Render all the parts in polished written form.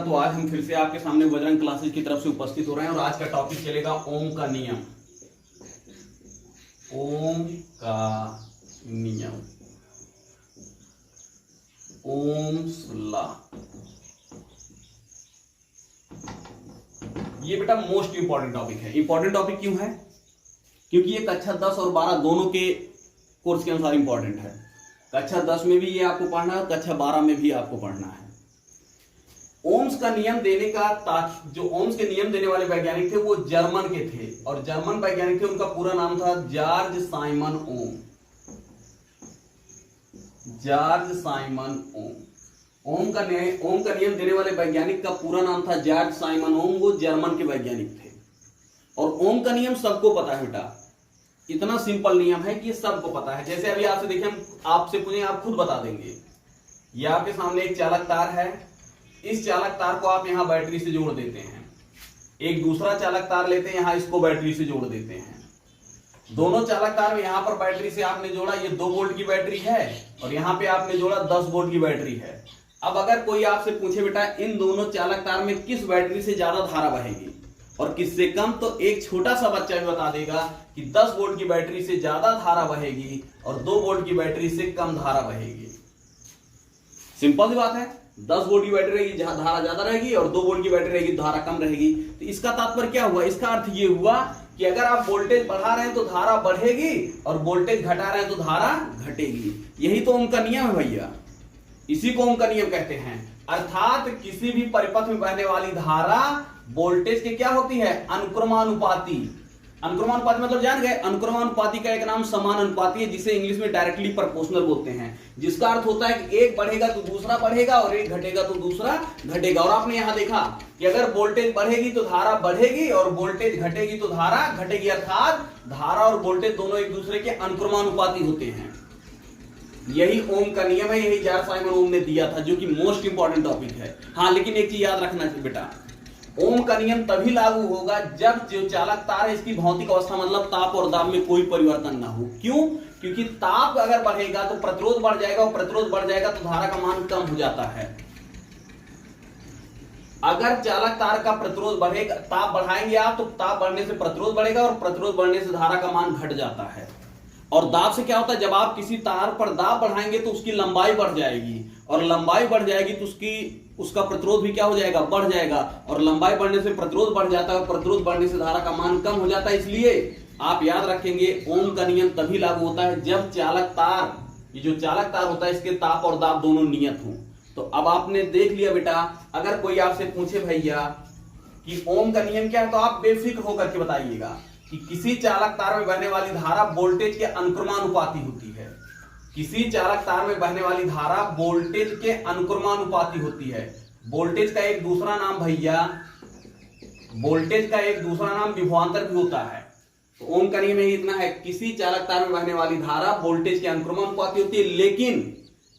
तो आज हम फिर से आपके सामने बजरंग क्लासेज की तरफ से उपस्थित हो रहे हैं और आज का टॉपिक चलेगा ओम का नियम। ओम का नियम, ओम्स लॉ। ये बेटा मोस्ट इंपॉर्टेंट टॉपिक है। इंपॉर्टेंट टॉपिक क्यों है? क्योंकि ये कक्षा 10 और 12 दोनों के कोर्स के अनुसार इंपॉर्टेंट है। कक्षा 10 में भी ये आपको पढ़ना है और कक्षा 12 में भी आपको पढ़ना है। ओम्स का नियम देने का जो ओम्स के नियम देने वाले वैज्ञानिक थे वो जर्मन के थे और जर्मन वैज्ञानिक थे, उनका पूरा नाम था जॉर्ज साइमन ओम। जॉर्ज साइमन ओम। ओम का नियम देने वाले वैज्ञानिक का पूरा नाम था जॉर्ज साइमन ओम। वो जर्मन के वैज्ञानिक थे और ओम का नियम सबको पता है बेटा। इतना सिंपल नियम है कि सबको पता है। जैसे अभी आपसे देखिए, हम आपसे पूछें आप खुद बता देंगे। ये आपके सामने एक चालक तार है, इस चालक तार को आप यहां बैटरी से जोड़ देते हैं। एक दूसरा चालक तार लेते हैं, यहां इसको बैटरी से जोड़ देते हैं। दोनों चालक तार में यहां पर बैटरी से आपने जोड़ा, ये 2 वोल्ट की बैटरी है और यहां पे आपने जोड़ा 10 वोल्ट की बैटरी है। अब अगर कोई आपसे पूछे बेटा इन दोनों चालक तार में किस बैटरी से ज्यादा धारा बहेगी और किससे कम, तो एक छोटा सा बच्चा भी बता देगा कि 10 वोल्ट की बैटरी से ज्यादा धारा बहेगी और 2 वोल्ट की बैटरी से कम धारा बहेगी। सिंपल सी बात है। 10 वोल्ट की बैटरी रहेगी, धारा ज्यादा रहेगी और 2 वोल्ट की बैटरी रहेगी, धारा कम रहेगी। तो इसका तात्पर्य क्या हुआ? इसका अर्थ ये हुआ कि अगर आप वोल्टेज बढ़ा रहे हैं तो धारा बढ़ेगी और वोल्टेज घटा रहे हैं तो धारा घटेगी। यही तो ओम का नियम है भैया। इसी को ओम का नियम कहते हैं। अर्थात किसी भी परिपथ में बहने वाली धारा वोल्टेज के क्या होती है? अनुक्रमानुपाती। अनुक्रमानुपाती मतलब जान गए? अनुक्रमानुपाती का एक नाम समानुपाती है, जिसे इंग्लिश में डायरेक्टली प्रोपोर्शनल बोलते हैं। जिसका अर्थ होता है कि एक बढ़ेगा तो दूसरा बढ़ेगा और एक घटेगा तो दूसरा घटेगा। और आपने यहां देखा कि अगर वोल्टेज बढ़ेगी तो धारा बढ़ेगी और वोल्टेज घटेगी तो धारा घटेगी। अर्थात धारा और वोल्टेज दोनों एक दूसरे के अनुक्रमानुपाती होते हैं। यही ओम का नियम है, यही जॉर्ज साइमन ओम ने दिया था, जो कि मोस्ट इंपॉर्टेंट टॉपिक है। हाँ, लेकिन एक चीज याद रखना चाहिए बेटा, ओम का नियम तभी लागू होगा जब जो चालक तार है इसकी भौतिक अवस्था मतलब ताप और दाब में कोई परिवर्तन ना हो। क्यों? क्योंकि ताप अगर बढ़ेगा तो प्रतिरोध बढ़ जाएगा और प्रतिरोध बढ़ जाएगा तो धारा का मान कम हो जाता है। अगर चालक तार का प्रतिरोध बढ़ेगा, ताप बढ़ाएंगे आप तो ताप बढ़ने से प्रतिरोध बढ़ेगा और प्रतिरोध बढ़ने से धारा का मान घट जाता है। और दाब से क्या होता है? जब आप किसी तार पर दाब बढ़ाएंगे तो उसकी लंबाई बढ़ जाएगी और लंबाई बढ़ जाएगी तो उसका प्रतिरोध भी क्या हो जाएगा? बढ़ जाएगा। और लंबाई बढ़ने से प्रतिरोध बढ़ जाता है और प्रतिरोध बढ़ने से धारा का मान कम हो जाता है। इसलिए आप याद रखेंगे ओम का नियम तभी लागू होता है जब चालक तार, ये जो चालक तार होता है इसके ताप और दाब दोनों नियत हों। तो अब आपने देख लिया बेटा, अगर कोई आपसे पूछे भैया कि ओम का नियम क्या है तो आप बेफिक्र होकर के बताइएगा कि किसी चालक तार में बहने वाली धारा वोल्टेज के अनुक्रमानुपाती होती है। किसी चालक तार में बहने वाली धारा वोल्टेज के अनुक्रमानुपाती होती है। वोल्टेज का एक दूसरा नाम भैया, वोल्टेज का एक दूसरा नाम विभवांतर भी होता है। तो ओम का नियम इतना है, किसी चालक तार में बहने वाली धारा वोल्टेज के अनुक्रमानुपाती होती है, लेकिन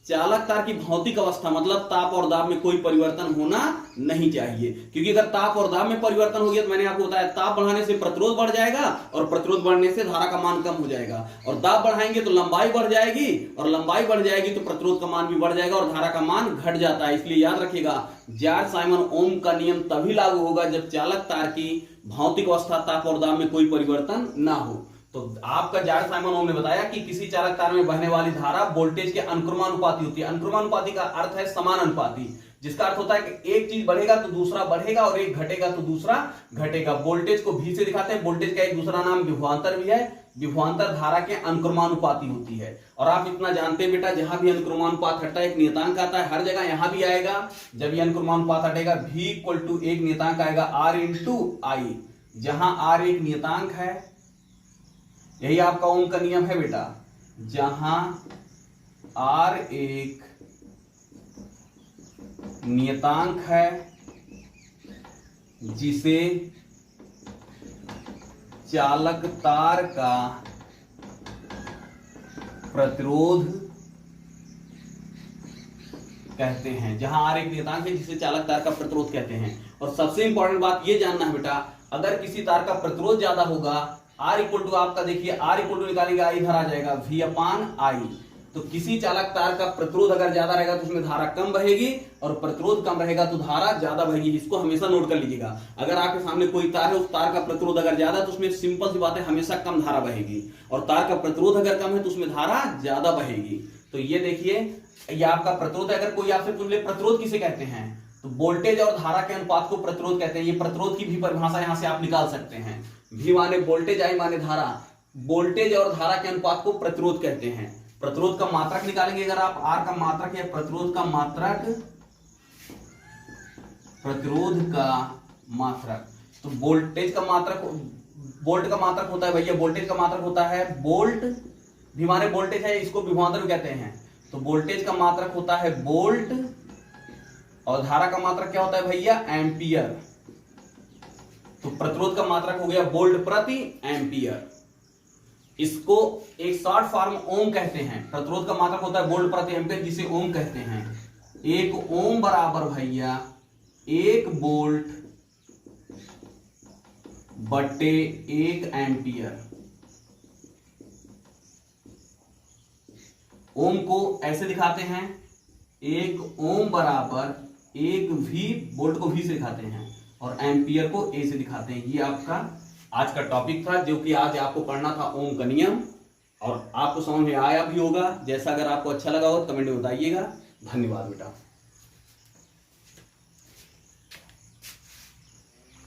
चालक तार की भौतिक अवस्था मतलब ताप और दाब में कोई परिवर्तन होना नहीं चाहिए। क्योंकि अगर ताप और दाब में परिवर्तन हो गया तो मैंने आपको बताया ताप बढ़ाने से प्रतिरोध बढ़ जाएगा और प्रतिरोध बढ़ने से धारा का मान कम हो जाएगा। और दाब बढ़ाएंगे तो लंबाई बढ़ जाएगी और लंबाई बढ़ जाएगी तो प्रतिरोध का मान भी बढ़ जाएगा और धारा का मान घट जाता है। इसलिए याद रखिएगा, जॉर्ज साइमन ओम का नियम तभी लागू होगा जब चालक तार की भौतिक अवस्था ताप और दाब में कोई परिवर्तन ना हो। तो आपका जॉर्ज साइमन ओम ने बताया कि किसी चालक तार में बहने वाली धारा वोल्टेज के अनुक्रमानुपाती होती है। अनुक्रमानुपाती का अर्थ है समानुपाती, जिसका अर्थ होता है कि एक चीज बढ़ेगा तो दूसरा बढ़ेगा और एक घटेगा तो दूसरा घटेगा। वोल्टेज को भी से दिखाते हैं। वोल्टेज का एक दूसरा नाम विभवांतर भी है। विभवांतर धारा के अनुक्रमानुपाती होती है। और आप इतना जानते हैं बेटा, जहां भी अनुक्रमानुपात हटता है एक नियतांक आता है, हर जगह यहां भी आएगा। जब ये अनुक्रमानुपात हटेगा V = एक नियतांक आएगा R × I, जहां R एक नियतांक है। यही आपका ओम का नियम है बेटा, जहां R एक नियतांक है जिसे चालक तार का प्रतिरोध कहते हैं। जहां R एक नियतांक है जिसे चालक तार का प्रतिरोध कहते हैं। और सबसे इंपॉर्टेंट बात यह जानना है बेटा, अगर किसी तार का प्रतिरोध ज्यादा होगा, R = आपका देखिए R = निकालेंगे, I इधर आ जाएगा V/I। तो किसी चालक तार का प्रतिरोध अगर ज्यादा रहेगा तो उसमें धारा कम बहेगी, और प्रतिरोध कम रहेगा तो धारा ज्यादा बहेगी। इसको हमेशा नोट कर लीजिएगा। अगर आपके सामने कोई तार है, उस तार का प्रतिरोध अगर ज्यादा है तो उसमें सिंपल सी बात है, हमेशा कम धारा बहेगी, और तार का प्रतिरोध अगर कम है तो उसमें धारा ज्यादा बहेगी। तो ये देखिए, ये आपका प्रतिरोध है। अगर कोई आपसे पूछ ले प्रतिरोध किसे कहते हैं, तो वोल्टेज और धारा के अनुपात को प्रतिरोध कहते हैं। ये प्रतिरोध की भी परिभाषा यहां से आप निकाल सकते हैं। V माने वोल्टेज, I माने धारा। वोल्टेज और धारा के अनुपात को प्रतिरोध कहते हैं। प्रतिरोध का मात्रक निकालेंगे अगर आप, R का मात्रक या प्रतिरोध का मात्रक, प्रतिरोध का मात्रक, तो वोल्टेज का मात्रक, वोल्ट का मात्रक होता है भैया, वोल्टेज का मात्रक होता है वोल्ट। V माने वोल्टेज है, इसको विभवांतर भी कहते हैं। तो वोल्टेज का मात्रक होता है वोल्ट, और धारा का मात्रक क्या होता है भैया, एम्पियर। तो प्रतिरोध का मात्रक हो गया वोल्ट प्रति एम्पियर। इसको एक शॉर्ट फॉर्म ओम कहते हैं। प्रतिरोध का मात्रक होता है वोल्ट प्रति एम्पियर, जिसे ओम कहते हैं। एक ओम बराबर भैया 1 वोल्ट बटे 1 एम्पियर। ओम को ऐसे दिखाते हैं, 1 ओम बराबर 1 V, वोल्ट को V से दिखाते हैं, और एम्पियर को A से दिखाते हैं। ये आपका आज का टॉपिक था, जो कि आज आपको पढ़ना था ओम का नियम, और आपको समझ में आया भी होगा। जैसा अगर आपको अच्छा लगा हो कमेंट में बताइएगा। धन्यवाद बेटा।